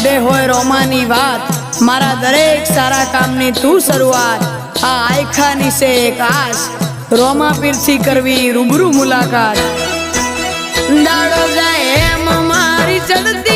મોઢે હોય રોમાની વાત, મારા દરેક સારા કામની તું શરૂઆત। આ આયખાની છે એક આસ, રોમા પીરથી કરવી રૂબરૂ મુલાકાત। દાડો જાય એમ મારી ચડતી